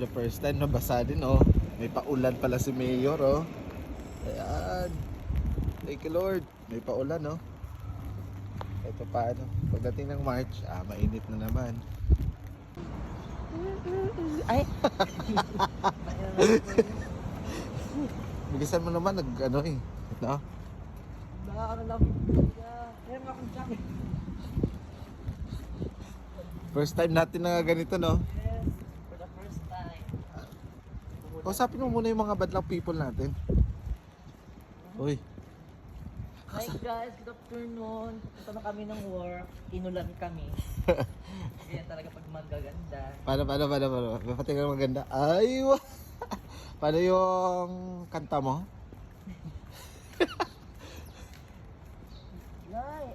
the first time nabasa din oh. May paulan pala si Mayor oh. Ayan. Thank you Lord. May paulan oh. Ito paano. Pagdating ng March, mainit na naman. Ay! Bigisan mo naman ano eh. No? Nakakano lang. Kaya nga akong jacket. First time natin na ganito no. Yes, for the first time. Kausapin mo muna yung mga badlang people natin. Uy. Hi guys, good afternoon. Punta na kami ng work. Inulan kami. Kaya talaga pag magaganda. Paano? Pati ka maganda. Ay, paano yung kanta mo? Nay,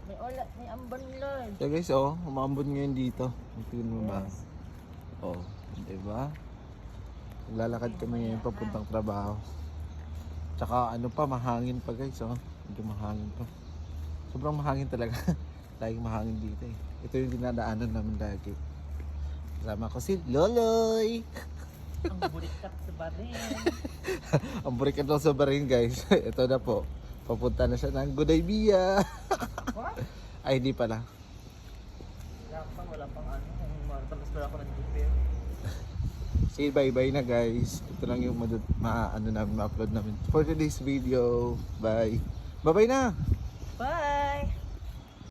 may amban lang. So guys, umambon ngayon dito. Tingnan mo ba? Oh, diba? Naglalakad kami ngayon papuntang trabaho. Tsaka ano pa, mahangin pa guys, Medyo mahangin pa. Sobrang mahangin talaga. Laging mahangin dito eh. Ito yung dinadaanan namin lagi. Kasama ko si Loloy. Ang bulikat sa barin. Ang burikat lang sa barin guys. Ito na po. Papunta na siya ng Gudaybiya. What? Ay, hindi pala. Wala pang ano. Matalas pala ako ng dupir. Say bye-bye na guys. Ito lang yung ma-upload namin for today's video. Bye. Bye-bye na! Bye!